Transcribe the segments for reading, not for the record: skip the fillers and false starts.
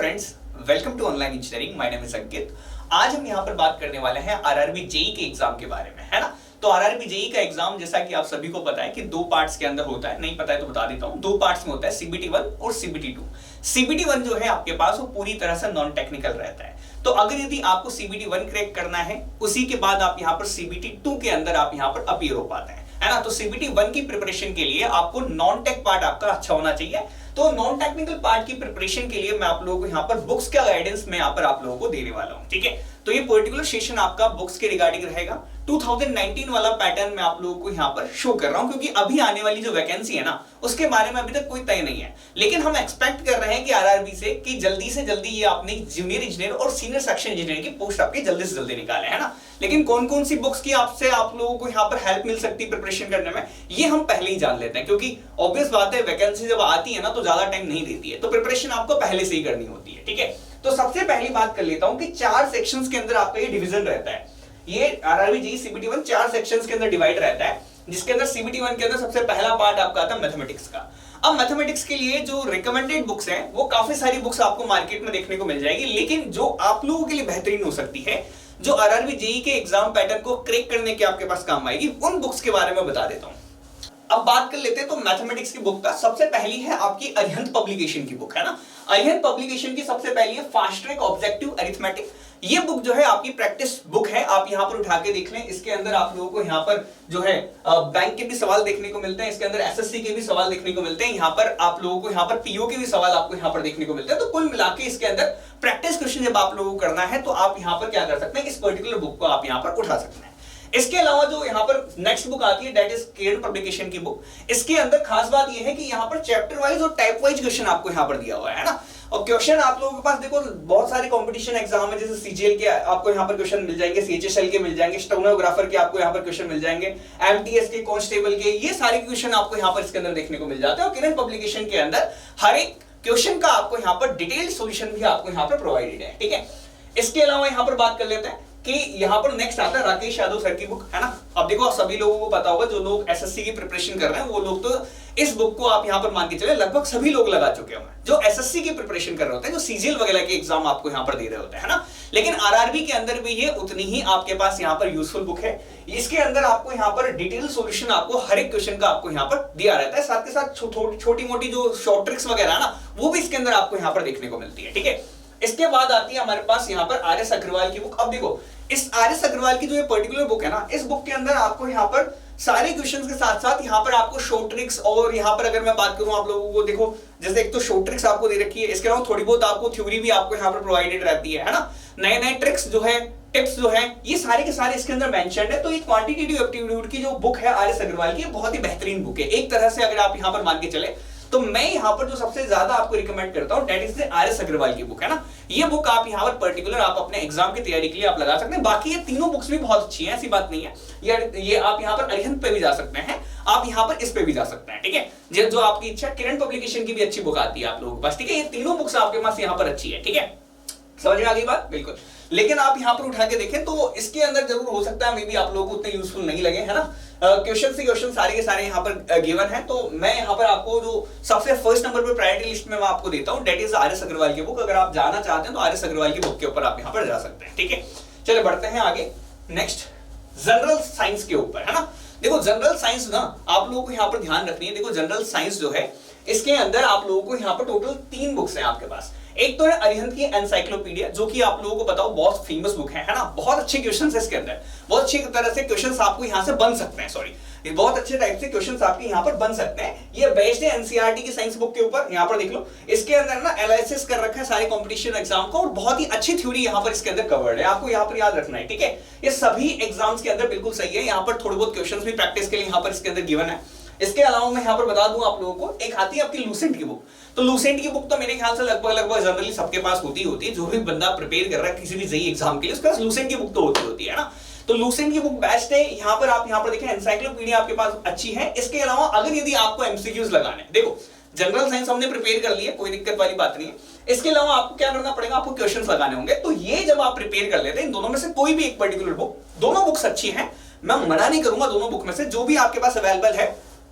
Friends, welcome to online engineering. My name is Ankit. आज हम यहाँ पर बात करने वाले हैं आरआरबी जेईई के एग्जाम के बारे में, है ना। तो आरआरबी जेईई का एग्जाम जैसा कि आप सभी को पता है कि दो पार्ट्स के अंदर होता है। नहीं पता है तो बता देता हूँ, दो पार्ट्स में होता है, सीबीटी 1 और सीबीटी 2। सीबीटी 1 जो है आपके पास वो पूरी तरह से नॉन टेक्निकल रहता है। तो अगर यदि आपको सीबीटी 1 क्रैक करना है, उसी के बाद आप यहाँ पर सीबीटी 2 के अंदर आप यहाँ पर अपीयर हो पाते हैं, है ना। तो सीबीटी 1 की प्रिपरेशन के लिए आपको नॉन टेक पार्ट आपका अच्छा होना चाहिए। तो नॉन टेक्निकल पार्ट की प्रिपरेशन के लिए मैं आप लोगों को यहाँ पर बुक्स का गाइडेंस मैं यहाँ पर आप लोगों को देने वाला हूँ, ठीक है। तो ये पर्टिकुलर सेशन आपका बुक्स के रिगार्डिंग रहेगा। 2019 वाला पैटर्न मैं आप लोगों को यहाँ पर शो कर रहा हूँ, क्योंकि अभी आने वाली जो वैकेंसी है ना, उसके बारे में अभी तक कोई तय नहीं है। लेकिन हम एक्सपेक्ट कर रहे हैं कि आरआरबी से कि जल्दी से जल्दी ये आपने जूनियर इंजीनियर और सीनियर सेक्शन इंजीनियर की पोस्ट आपकी जल्दी से जल्दी निकाले, है ना। लेकिन कौन कौन सी बुक्स की आपसे आप लोगों को यहाँ पर हेल्प मिल सकती है प्रिपरेशन करने में, ये हम पहले ही जान लेते हैं। क्योंकि ऑब्वियस बात है, वैकेंसी जब आती है ना तो ज्यादा टाइम नहीं देती है, तो प्रिपरेशन आपको पहले से ही करनी होती है, ठीक है। तो सबसे पहली बात कर लेता हूं कि 4 सेक्शंस के अंदर आपका ये डिवीजन रहता है। ये आरआरबी जेईई सीबीटी 1 4 सेक्शंस के अंदर डिवाइड रहता है, जिसके अंदर सीबीटी 1 के अंदर सबसे पहला पार्ट आपका आता है मैथमेटिक्स का। अब मैथमेटिक्स के लिए जो रिकमेंडेड बुक्स हैं, वो काफी सारी बुक्स आपको मार्केट में देखने को मिल जाएगी। लेकिन जो आप लोगों के लिए बेहतरीन हो सकती है, जो आरआरबी जेईई के एग्जाम पैटर्न को क्रैक करने के आपके पास काम आएगी, उन बुक्स के बारे में बता देता हूं। अब बात कर लेते हैं तो मैथमेटिक्स की बुक का सबसे पहली है आपकी अरिहंत पब्लिकेशन की बुक, है ना। अरिहंत पब्लिकेशन की सबसे पहली है फास्ट ट्रैक ऑब्जेक्टिव अरिथमेटिक। ये बुक जो है आपकी प्रैक्टिस बुक है, आप यहाँ पर उठा के देख लें। इसके अंदर आप लोगों को यहाँ पर जो है बैंक के भी सवाल देखने को मिलते हैं, इसके अंदर एसएससी के भी सवाल देखने को मिलते हैं, यहाँ पर आप लोगों को यहाँ पर पीओ के भी सवाल आपको यहाँ पर देखने को मिलते हैं। तो कुल मिला के इसके अंदर प्रैक्टिस क्वेश्चन जब आप लोगों को करना है तो आप यहाँ पर क्या कर सकते हैं, इस पर्टिकुलर बुक को आप यहाँ पर उठा सकते हैं। इसके अलावा जो यहाँ पर नेक्स्ट बुक आती है, दैट इज केयर पब्लिकेशन की बुक। इसके अंदर खास बात यह है कि यहाँ पर चैप्टर वाइज और टाइप वाइज क्वेश्चन आपको यहाँ पर दिया हुआ है ना। और क्वेश्चन आप लोगों के पास देखो बहुत सारे कंपटीशन एग्जाम है, जैसे सीजीएल के आपको यहाँ पर क्वेश्चन मिल जाएंगे, सीएचएसएल के मिल जाएंगे, स्टेनोग्राफर के आपको यहाँ पर क्वेश्चन मिल जाएंगे, एमटीएस के, कांस्टेबल के, ये सारे क्वेश्चन आपको यहाँ पर इसके अंदर देखने को मिल जाते हैं। और केयर पब्लिकेशन के अंदर हर एक क्वेश्चन का आपको यहाँ पर डिटेल्ड सॉल्यूशन भी आपको यहाँ पर प्रोवाइडेड है, ठीक है। इसके अलावा यहाँ पर बात कर लेते हैं कि यहाँ पर नेक्स्ट आता है राकेश यादव सर की बुक, है ना। अब देखो सभी लोगों को पता होगा, जो लोग एसएससी की प्रिपरेशन कर रहे हैं वो लोग तो इस बुक को आप यहाँ पर मान के चले लगभग सभी लोग लगा चुके होंगे, जो एसएससी की प्रिपरेशन कर रहे होते हैं, जो सीजीएल वगैरह के एग्जाम आपको यहाँ पर दे रहे होते हैं, है ना। लेकिन आरआरबी के अंदर भी ये उतनी ही आपके पास यहाँ पर यूजफुल बुक है। इसके अंदर आपको यहाँ पर डिटेल सॉल्यूशन आपको हर एक क्वेश्चन का आपको यहाँ पर दिया रहता है। साथ के साथ छोटी मोटी जो शॉर्ट ट्रिक्स वगैरह है ना, वो भी इसके अंदर आपको यहाँ पर देखने को मिलती है, ठीक है। इसके बाद आती है हमारे पास यहाँ पर आर एस अग्रवाल की बुक। अब देखो इस आर एस अग्रवाल की जो ये पर्टिकुलर बुक है ना, इस बुक के अंदर आपको यहाँ पर सारे क्वेश्चंस के साथ साथ यहाँ पर आपको शॉर्ट ट्रिक्स, और यहाँ पर अगर मैं बात करूं आप लोगों को, देखो जैसे एक तो शॉर्ट ट्रिक्स आपको दे रखी है, इसके अलावा थोड़ी बहुत आपको थ्योरी भी आपको यहाँ पर प्रोवाइडेड रहती है ना। नए नए ट्रिक्स जो है, टिप्स जो है, ये सारे के सारे इसके अंदर मेंशन्ड है। तो ये क्वांटिटेटिव एप्टीट्यूड की जो बुक है आर एस अग्रवाल की, बहुत ही बेहतरीन बुक है एक तरह से। अगर आप यहाँ पर मान के चले तो मैं यहाँ पर जो सबसे ज्यादा आपको रिकमेंड करता हूँ that is R S Agarwal की बुक, है ना। ये बुक आप यहाँ पर पर्टिकुलर आप अपने एग्जाम की तैयारी के लिए आप लगा सकते हैं। बाकी ये तीनों बुक्स भी बहुत अच्छी हैं, ऐसी बात नहीं है। ये आप यहाँ पर अरिहंत पे भी जा सकते हैं, आप यहाँ पर इस पे भी जा सकते हैं, ठीक है। जो आपकी इच्छा, किरण पब्लिकेशन की भी अच्छी बुक आती है आप लोगों के पास, ठीक है। ये तीनों बुक्स आपके पास यहाँ पर अच्छी है, ठीक है। समझ में आ गई बात? बिल्कुल। लेकिन आप यहाँ पर उठा के देखें तो इसके अंदर जरूर हो सकता है मे बी आप लोगों को उतने यूजफुल नहीं लगे, है ना। क्वेश्चन से क्वेश्चन सारे के सारे यहाँ पर गिवन है। तो मैं यहाँ पर आपको जो सबसे फर्स्ट नंबर पर प्रायोरिटी लिस्ट में मैं आपको देता हूँ, that is R S Agarwal की बुक। अगर आप जाना चाहते हैं तो आर एस अग्रवाल की बुक के ऊपर आप यहाँ पर जा सकते हैं, ठीक है। चलिए बढ़ते हैं आगे। नेक्स्ट जनरल साइंस के ऊपर, है ना। देखो जनरल साइंस ना आप लोगों को यहाँ पर ध्यान रखनी है। देखो जनरल साइंस जो है, इसके अंदर आप लोगों को यहाँ पर टोटल 3 बुक्स हैं आपके पास। एक तो है अरिहंत की एनसाइक्लोपीडिया, जो कि आप लोगों को बताओ बहुत फेमस बुक है ना। बहुत अच्छे क्वेश्चंस है इसके अंदर, बहुत अच्छी तरह से क्वेश्चंस आपको यहाँ से बन सकते हैं। सॉरी, ये बहुत अच्छे टाइप से क्वेश्चंस आपके यहाँ पर बन सकते हैं। ये बेस्ड है एनसीईआरटी की साइंस बुक के ऊपर, यहाँ पर देख लो। इसके अंदर ना एनालिसिस कर रखा है सारे कॉम्पिटिशन एग्जाम का, और बहुत ही अच्छी थ्योरी यहाँ पर इसके अंदर कवर्ड है, आपको यहाँ पर याद रखना है, ठीक है। ये सभी एग्जाम्स के अंदर बिल्कुल सही है। यहाँ पर थोड़े बहुत क्वेश्चंस भी प्रैक्टिस के लिए यहाँ पर इसके अंदर गिवन है। इसके अलावा मैं यहाँ पर बता दूं आप लोगों को, एक आती है आपकी लूसेंट की बुक। तो लूसेंट की बुक तो मेरे ख्याल से लगभग जनरली सबके पास होती है। जो भी बंदा प्रिपेयर कर रहा है किसी भी जेईई एग्जाम के लिए, उसके पास लूसेंट की बुक तो होती है ना। तो लूसेंट की बुक बेस्ट है। यहाँ पर देखें एनसाइक्लोपीडिया आपके पास अच्छी है। इसके अलावा अगर यदि आपको एमसीक्यूज लगाने, देखो जनरल साइंस हमने प्रिपेयर कर लिया, कोई दिक्कत वाली बात नहीं है। इसके अलावा आपको क्या करना पड़ेगा, आपको क्वेश्चंस लगाने होंगे। तो ये जब आप प्रिपेयर कर लेते हैं, इन दोनों में से कोई भी एक पर्टिकुलर बुक, दोनों बुक्स अच्छी हैं, मैं मना नहीं करूंगा, दोनों बुक में से जो भी आपके पास अवेलेबल है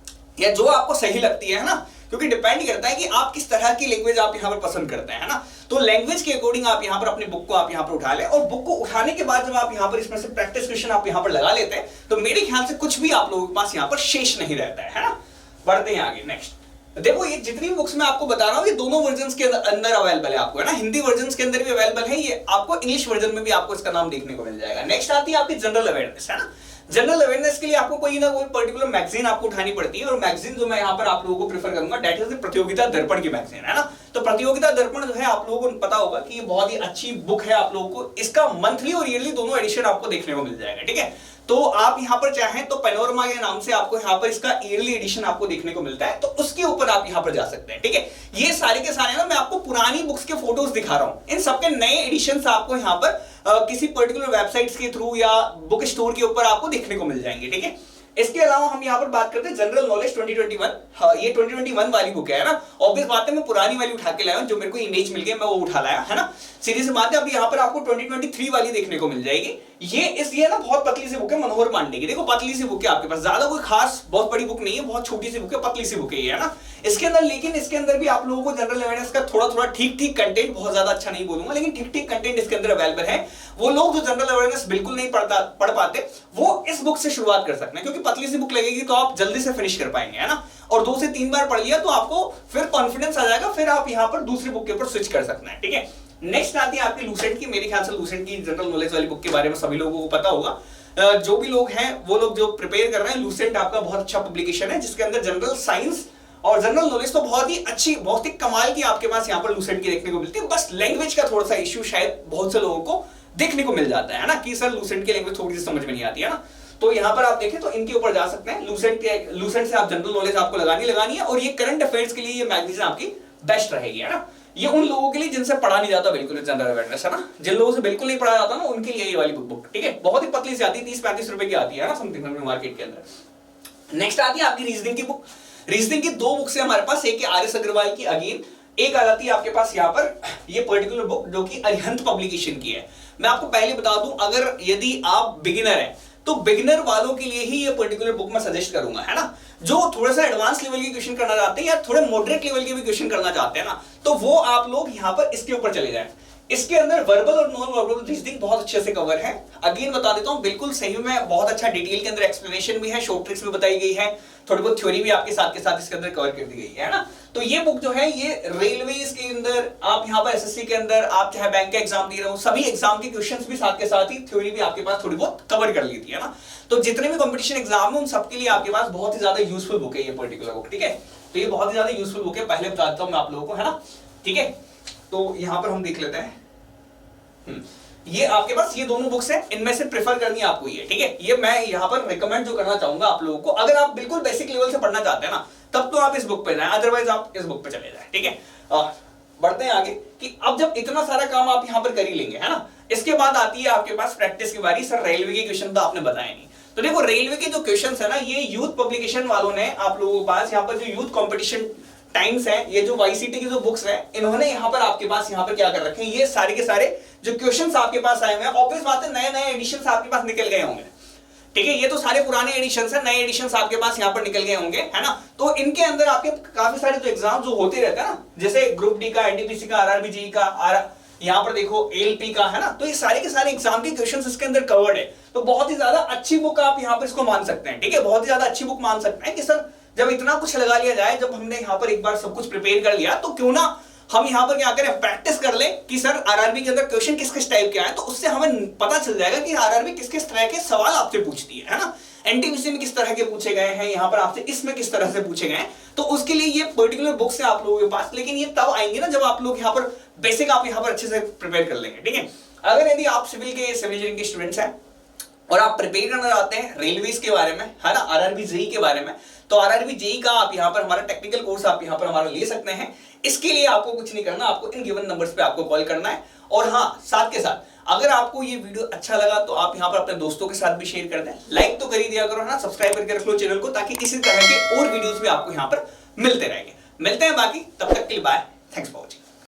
या जो आपको सही लगती है ना, क्योंकि डिपेंड करता है कि आप किस तरह की लैंग्वेज आप यहाँ पर पसंद करते हैं, है ना। तो लैंग्वेज के अकॉर्डिंग आप यहाँ पर अपनी बुक को आप यहाँ पर उठा लें, और बुक को उठाने के बाद जब आप यहाँ पर इसमें से प्रैक्टिस क्वेश्चन आप यहाँ पर लगा लेते हैं तो मेरे ख्याल से कुछ भी आप लोगों के पास यहाँ पर शेष नहीं रहता है ना। बढ़ते हैं आगे। नेक्स्ट देखो, ये जितनी बुक्स मैं आपको बता रहा हूँ ये दोनों वर्जन्स के अंदर अवेलेबल है आपको, है ना। हिंदी वर्जन्स के अंदर भी अवेलेबल है, ये आपको इंग्लिश वर्जन में भी आपको इसका नाम देखने को मिल जाएगा। नेक्स्ट आती है आपकी जनरल अवेयरनेस, है ना। जनरल अवेयरनेस के लिए आपको कोई ना कोई पर्टिकुलर मैगजीन आपको उठानी पड़ती है, और मैगजीन जो मैं यहाँ पर आप लोगों को प्रेफर करूंगा दैट इज प्रतियोगिता दर्पण की मैगजीन, है ना। तो प्रतियोगिता दर्पण जो है आप लोगों को पता होगा कि ये बहुत ही अच्छी बुक है, आप लोगों को इसका मंथली और ईयरली दोनों एडिशन आपको देखने को मिल जाएगा, ठीक है। तो आप यहाँ पर चाहें तो पैनोरमा के नाम से आपको यहाँ पर इसका ईयरली एडिशन आपको देखने को मिलता है, तो उसके ऊपर आप यहाँ पर जा सकते हैं, ठीक है। ये सारे के सारे ना मैं आपको पुरानी बुक्स के फोटोज दिखा रहा हूँ, इन सबके नए एडिशंस आपको यहाँ पर किसी पर्टिकुलर वेबसाइट्स के थ्रू या बुक स्टोर के ऊपर आपको देखने को मिल जाएंगे, ठीक है। इसके अलावा हम यहाँ पर बात करते हैं जनरल नॉलेज 2021। हाँ, ये 2021 वाली बुक है ना। ऑब्वियस बात है मैं पुरानी वाली उठा के लाया हूं, जो मेरे को इमेज मिल गई मैं वो उठा लाया, है ना। सीधी सी बात है, अब यहाँ पर आपको 2023 वाली देखने को मिल जाएगी। ये ना बहुत पतली सी बुक है मनोहर पांडे की। देखो पतली सी बुक है आपके पास, ज्यादा कोई खास बहुत बड़ी बुक नहीं है, बहुत छोटी सी बुक है, पतली सी बुक है ना इसके अंदर। लेकिन इसके अंदर भी आप लोगों को जनरल अवेयरनेस का थोड़ा ठीक कंटेंट, बहुत ज्यादा अच्छा नहीं बोलूंगा लेकिन ठीक कंटेंट इसके अंदर अवेलेबल है। वो लोग जो जनरल अवेयरनेस बिल्कुल नहीं पढ़ पाते वो इस बुक से शुरुआत कर सकते हैं, क्योंकि पतली सी बुक लगेगी तो आप जल्दी से फिनिश कर पाएंगे, है ना। और 2 से 3 बार पढ़ लिया तो आपको फिर कॉन्फिडेंस आ जाएगा, फिर आप यहाँ पर दूसरी बुक के ऊपर स्विच कर सकते हैं, ठीक है। नेक्स्ट आती है आपकी लूसेंट की। मेरे ख्याल से लूसेंट की जनरल नॉलेज वाली बुक के बारे में सभी लोगों को पता होगा। जो भी लोग हैं वो लोग जो प्रिपेयर कर रहे हैं, लूसेंट आपका बहुत अच्छा पब्लिकेशन है जिसके अंदर जनरल साइंस और जनरल नॉलेज तो बहुत ही अच्छी, बहुत ही कमाल की आपके पास यहाँ पर लूसेंट की देखने को मिलती है। बस लैंग्वेज का थोड़ा सा इश्यू शायद बहुत से लोगों को देखने को मिल जाता है ना, कि सर लूसेंट की लैंग्वेज थोड़ी सी समझ में नहीं आती है ना। तो यहाँ पर आप देखें तो इनके ऊपर जा सकते हैं। लूसेंट से आप जनरल नॉलेज आपको लगानी है, और ये करंट अफेयर्स के लिए ये मैगजीन आपकी बेस्ट रहेगी, है ना। ये उन लोगों के लिए जिनसे पढ़ा नहीं जाता बिल्कुल जनरल अवेयरनेस, है ना। जिन लोगों से बिल्कुल नहीं पढ़ा जाता ना उनके लिए ये वाली बुक, ठीक है। बहुत ही पतली से आती है, 30-35 रुपए की आती है ना समथिंग मार्केट के अंदर। नेक्स्ट आती है आपकी रीजनिंग की बुक। रीजनिंग की 2 बुक्स है हमारे पास, एक आर एस अग्रवाल की अगेन, एक आ जाती है आपके पास यहाँ पर ये पर्टिकुलर बुक जो कि अरिहंत पब्लिकेशन की है। मैं आपको पहले बता दूं, अगर यदि आप बिगिनर हैं तो बिगिनर वालों के लिए ही ये पर्टिकुलर बुक मैं सजेस्ट करूंगा, है ना। जो थोड़ा सा एडवांस लेवल के क्वेश्चन करना चाहते हैं या थोड़े मॉडरेट लेवल के भी क्वेश्चन करना चाहते हैं ना, तो वो आप लोग यहाँ पर इसके ऊपर चले जाएं। इसके अंदर वर्बल और नॉन वर्बल रीजनिंग बहुत अच्छे से कवर है। अगेन बता देता हूं, बिल्कुल सही में बहुत अच्छा डिटेल के अंदर एक्सप्लेनेशन भी है, शॉर्ट ट्रिक्स भी बताई गई है, थोड़ी बहुत थ्योरी भी आपके साथ के साथ इसके अंदर कवर कर दी गई है ना। तो ये बुक जो है ये रेलवेज के अंदर, आप यहाँ पर एसएससी के अंदर, आप चाहे बैंक का एग्जाम दे रहे हो, सभी एग्जाम के क्वेश्चंस भी साथ के साथ ही थ्योरी भी आपके पास थोड़ी बहुत कवर कर लेती है ना। तो जितने भी कंपटीशन एग्जाम है उन सबके लिए आपके पास बहुत ही ज्यादा यूजफुल बुक है ये पर्टिकुलर बुक, ठीक है। तो ये बहुत ही ज्यादा यूजफुल बुक है, पहले बता देता हूं मैं आप लोगों को, है ना, ठीक है। तो यहाँ पर हम देख लेते हैं, ये आपके पास ये दोनों बुक्स हैं, इनमें से प्रेफर करनी है आपको ये, ठीक है। ये मैं यहाँ पर रिकमेंड जो करना चाहूंगा आप लोगों को, अगर आप बिल्कुल बेसिक लेवल से पढ़ना चाहते हैं ना तब तो आप इस बुक पे जाएं, अदरवाइज आप इस बुक पे चले जाएं, ठीक है। बढ़ते हैं आगे कि अब जब इतना सारा काम आप यहाँ पर कर ही लेंगे, है ना, इसके बाद आती है आपके पास प्रैक्टिस की बारी। सर रेलवे के क्वेश्चन तो आपने बताया नहीं, तो देखो रेलवे के जो क्वेश्चन है ना, ये यूथ पब्लिकेशन वालों ने आप लोगों के पास यहाँ पर जो यूथ कॉम्पिटिशन टाइम्स है, ये जो वाईसीटी की जो बुक्स है, इन्होंने यहाँ पर आपके पास यहाँ पर क्या कर रखे हैं, ये सारे के सारे जो क्वेश्चंस आपके पास आए हुए हैं, ऑब्वियस बात है नए एडिशंस आपके पास निकल गए होंगे, ठीक है। ये तो सारे पुराने एडिशंस हैं, नए एडिशंस आपके पास यहाँ पर निकल गए होंगे, है ना। तो इनके अंदर आपके काफी सारे जो एग्जाम जो होते रहते हैं ना, जैसे ग्रुप डी का, एनटीपीसी का, आरआरबी जेईई का, यहाँ पर देखो एलपी का, है ना। तो ये सारे के सारे एग्जाम के क्वेश्चंस इसके अंदर कवर्ड है। तो बहुत ही ज्यादा अच्छी बुक आप यहाँ पर इसको मान सकते हैं, ठीक है। बहुत ही ज्यादा अच्छी बुक मान सकते हैं कि सर जब इतना कुछ लगा लिया जाए, जब हमने यहाँ पर एक बार सब कुछ प्रिपेयर कर लिया, तो क्यों ना हम यहाँ पर क्या करें, प्रैक्टिस कर ले कि सर आरआरबी के अंदर क्वेश्चन किस किस टाइप के आए, तो उससे हमें पता चल जाएगा कि आरआरबी किस किस तरह के सवाल आपसे पूछती है ना। एनटीपीसी में किस तरह के पूछे गए हैं, यहाँ पर आपसे इसमें किस तरह से पूछे गए हैं। तो उसके लिए ये पर्टिकुलर बुक्स है आप लोगों के पास, लेकिन ये तब आएंगे ना जब आप लोग यहाँ पर बेसिक आप यहाँ पर अच्छे से प्रिपेयर कर लेंगे, ठीक है। अगर यदि आप सिविल इंजीनियरिंग के स्टूडेंट्स हैं और आप प्रिपेयर करना चाहते हैं रेलवेज के बारे में, है ना, आरआरबी जेईई के बारे में, तो आरआरबी जेईई का आप यहाँ पर हमारा टेक्निकल कोर्स आप यहाँ पर हमारा ले सकते हैं। इसके लिए आपको कुछ नहीं करना, आपको इन गिवन नंबर्स पे आपको कॉल करना है। और हाँ, साथ के साथ अगर आपको ये वीडियो अच्छा लगा तो आप यहाँ पर अपने दोस्तों के साथ भी शेयर कर दें, लाइक तो कर ही दिया करो, है ना, सब्सक्राइब करके रख लो चैनल को, ताकि इसी तरह के और वीडियोस भी आपको यहाँ पर मिलते रहेंगे। मिलते हैं बाकी, तब तक के लिए बाय, थैंक्स फॉर वॉचिंग।